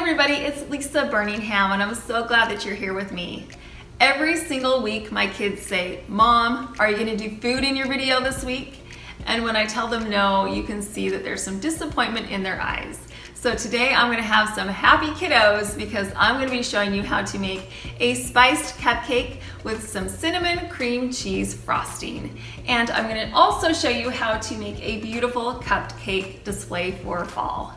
everybody, it's Lisa Birmingham and I'm so glad that you're here with me. Every single week my kids say, "Mom, are you going to do food in your video this week?" And when I tell them no, you can see that there's some disappointment in their eyes. So today I'm going to have some happy kiddos because I'm going to be showing you how to make a spiced cupcake with some cinnamon cream cheese frosting. And I'm going to also show you how to make a beautiful cupcake display for fall.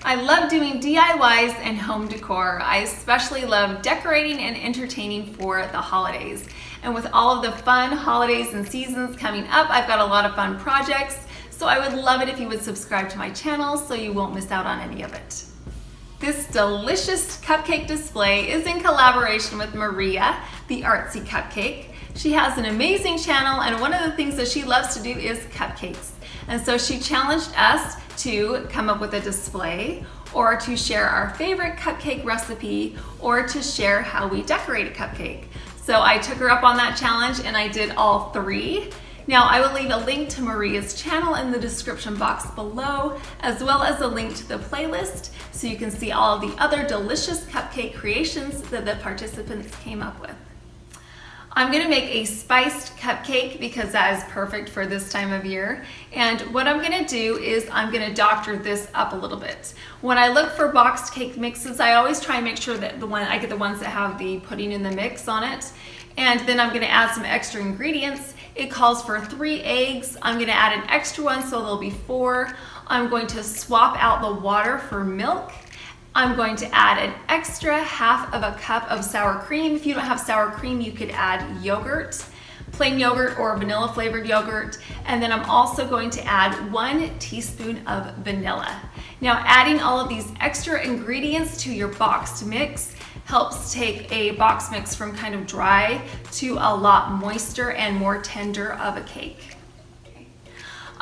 I love doing DIYs and home decor. I especially love decorating and entertaining for the holidays. And with all of the fun holidays and seasons coming up, I've got a lot of fun projects. So I would love it if you would subscribe to my channel so you won't miss out on any of it. This delicious cupcake display is in collaboration with Maria, the Artsy Cupcake. She has an amazing channel and one of the things that she loves to do is cupcakes. And so she challenged us to come up with a display or to share our favorite cupcake recipe or to share how we decorate a cupcake. So I took her up on that challenge and I did all three. Now I will leave a link to Maria's channel in the description box below, as well as a link to the playlist so you can see all of the other delicious cupcake creations that the participants came up with. I'm going to make a spiced cupcake because that is perfect for this time of year. And what I'm going to do is I'm going to doctor this up a little bit. When I look for boxed cake mixes, I always try and make sure that I get the ones that have the pudding in the mix on it. And then I'm going to add some extra ingredients. It calls for 3 eggs. I'm going to add an extra one, so there'll be 4. I'm going to swap out the water for milk. I'm going to add an extra half of a cup of sour cream. If you don't have sour cream, you could add yogurt, plain yogurt or vanilla flavored yogurt. And then I'm also going to add 1 teaspoon of vanilla. Now adding all of these extra ingredients to your boxed mix helps take a box mix from kind of dry to a lot moister and more tender of a cake.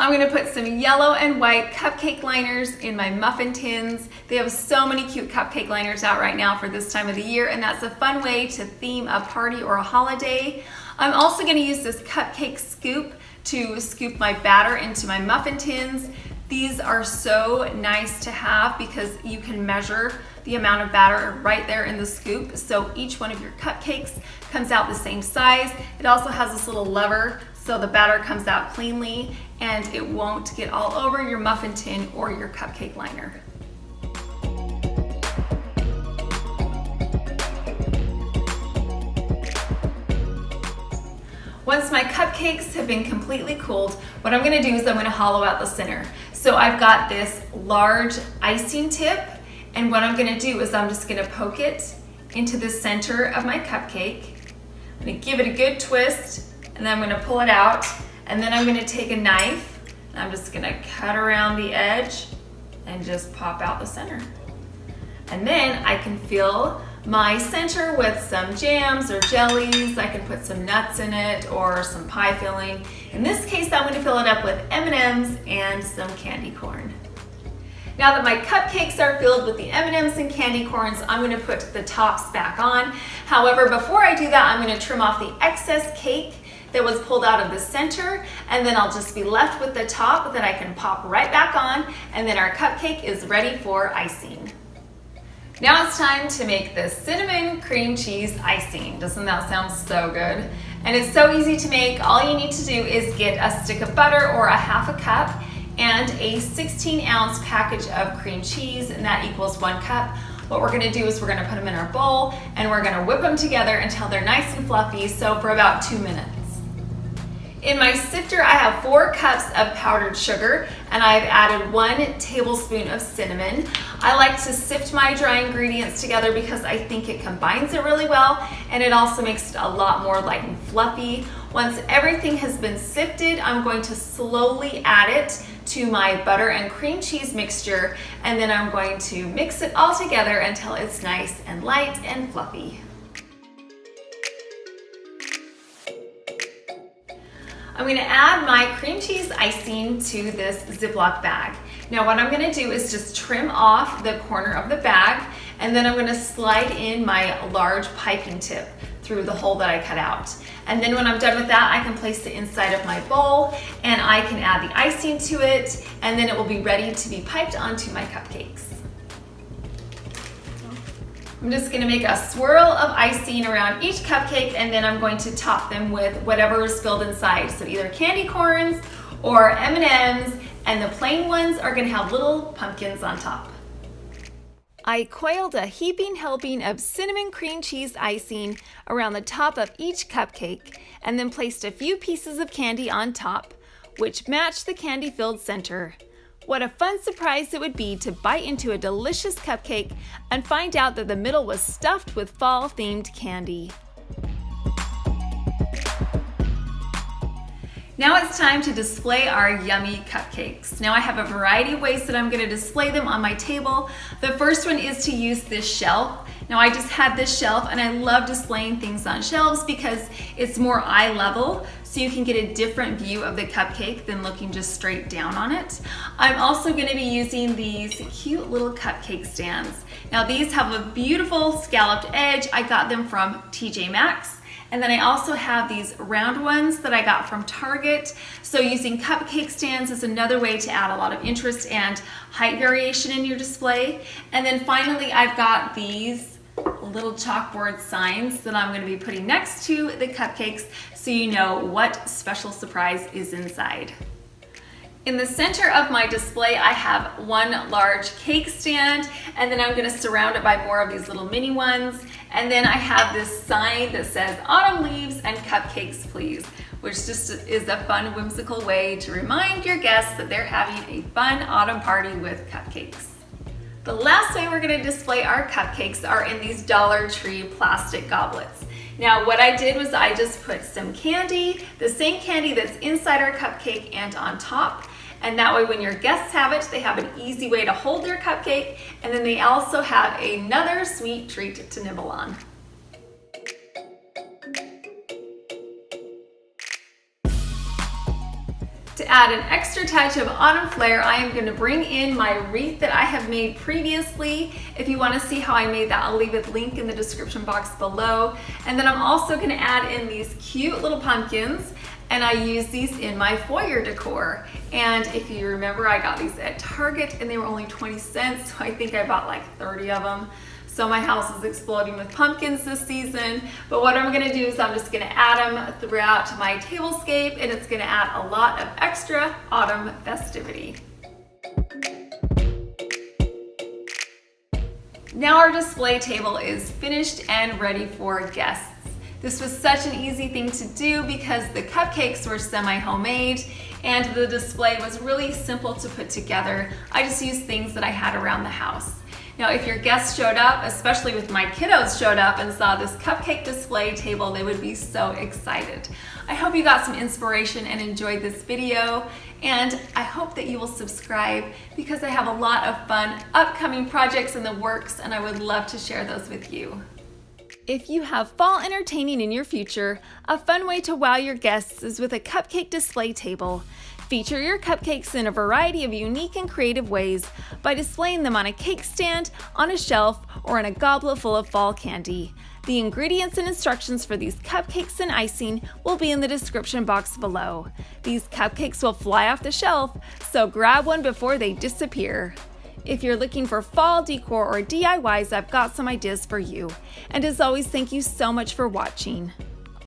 I'm going to put some yellow and white cupcake liners in my muffin tins. They have so many cute cupcake liners out right now for this time of the year, and that's a fun way to theme a party or a holiday. I'm also going to use this cupcake scoop to scoop my batter into my muffin tins. These are so nice to have because you can measure the amount of batter right there in the scoop, so each one of your cupcakes comes out the same size. It also has this little lever so the batter comes out cleanly and it won't get all over your muffin tin or your cupcake liner. Once my cupcakes have been completely cooled, what I'm going to do is I'm going to hollow out the center. So I've got this large icing tip, and what I'm going to do is I'm just going to poke it into the center of my cupcake. I'm going to give it a good twist, and then I'm going to pull it out, and then I'm going to take a knife, and I'm just going to cut around the edge and just pop out the center. And then I can fill my center with some jams or jellies. I can put some nuts in it or some pie filling. In this case, I'm going to fill it up with M&Ms and some candy corn. Now that my cupcakes are filled with the M&Ms and candy corns, I'm going to put the tops back on. However, before I do that, I'm going to trim off the excess cake that was pulled out of the center, and then I'll just be left with the top that I can pop right back on, and then our cupcake is ready for icing. Now it's time to make the cinnamon cream cheese icing. Doesn't that sound so good? And it's so easy to make. All you need to do is get a stick of butter or a half a cup and a 16-ounce package of cream cheese, and that equals 1 cup. What we're gonna do is we're gonna put them in our bowl and we're gonna whip them together until they're nice and fluffy, so for about 2 minutes. In my sifter, I have 4 cups of powdered sugar, and I've added 1 tablespoon of cinnamon. I like to sift my dry ingredients together because I think it combines it really well, and it also makes it a lot more light and fluffy. Once everything has been sifted, I'm going to slowly add it to my butter and cream cheese mixture, and then I'm going to mix it all together until it's nice and light and fluffy. I'm going to add my cream cheese icing to this Ziploc bag. Now what I'm going to do is just trim off the corner of the bag, and then I'm going to slide in my large piping tip through the hole that I cut out. And then when I'm done with that, I can place it inside of my bowl and I can add the icing to it, and then it will be ready to be piped onto my cupcakes. I'm just gonna make a swirl of icing around each cupcake, and then I'm going to top them with whatever is filled inside. So either candy corns or M&Ms, and the plain ones are gonna have little pumpkins on top. I coiled a heaping helping of cinnamon cream cheese icing around the top of each cupcake, and then placed a few pieces of candy on top, which matched the candy-filled center. What a fun surprise it would be to bite into a delicious cupcake and find out that the middle was stuffed with fall-themed candy. Now it's time to display our yummy cupcakes. Now I have a variety of ways that I'm going to display them on my table. The first one is to use this shelf. Now I just had this shelf, and I love displaying things on shelves because it's more eye level, so you can get a different view of the cupcake than looking just straight down on it. I'm also going to be using these cute little cupcake stands. Now these have a beautiful scalloped edge. I got them from TJ Maxx. And then I also have these round ones that I got from Target. So using cupcake stands is another way to add a lot of interest and height variation in your display. And then finally, I've got these little chalkboard signs that I'm going to be putting next to the cupcakes so you know what special surprise is inside. In the center of my display, I have one large cake stand, and then I'm going to surround it by more of these little mini ones. And then I have this sign that says autumn leaves and cupcakes please, which just is a fun, whimsical way to remind your guests that they're having a fun autumn party with cupcakes. The last way we're going to display our cupcakes are in these Dollar Tree plastic goblets. Now what I did was I just put some candy, the same candy that's inside our cupcake and on top. And that way when your guests have it, they have an easy way to hold their cupcake, and then they also have another sweet treat to nibble on. To add an extra touch of autumn flair, I am going to bring in my wreath that I have made previously. If you want to see how I made that, I'll leave a link in the description box below. And then I'm also going to add in these cute little pumpkins, and I use these in my Foyer decor. And if you remember, I got these at Target and they were only 20 cents, so I think I bought like 30 of them. So my house is exploding with pumpkins this season. But what I'm gonna do is I'm just gonna add them throughout my tablescape, and it's gonna add a lot of extra autumn festivity. Now our display table is finished and ready for guests. This was such an easy thing to do because the cupcakes were semi-homemade and the display was really simple to put together. I just used things that I had around the house. Now, if your guests showed up, especially if my kiddos showed up and saw this cupcake display table, they would be so excited. I hope you got some inspiration and enjoyed this video, and I hope that you will subscribe because I have a lot of fun upcoming projects in the works, and I would love to share those with you. If you have fall entertaining in your future, a fun way to wow your guests is with a cupcake display table. Feature your cupcakes in a variety of unique and creative ways by displaying them on a cake stand, on a shelf, or in a goblet full of fall candy. The ingredients and instructions for these cupcakes and icing will be in the description box below. These cupcakes will fly off the shelf, so grab one before they disappear. If you're looking for fall decor or DIYs, I've got some ideas for you. And as always, thank you so much for watching.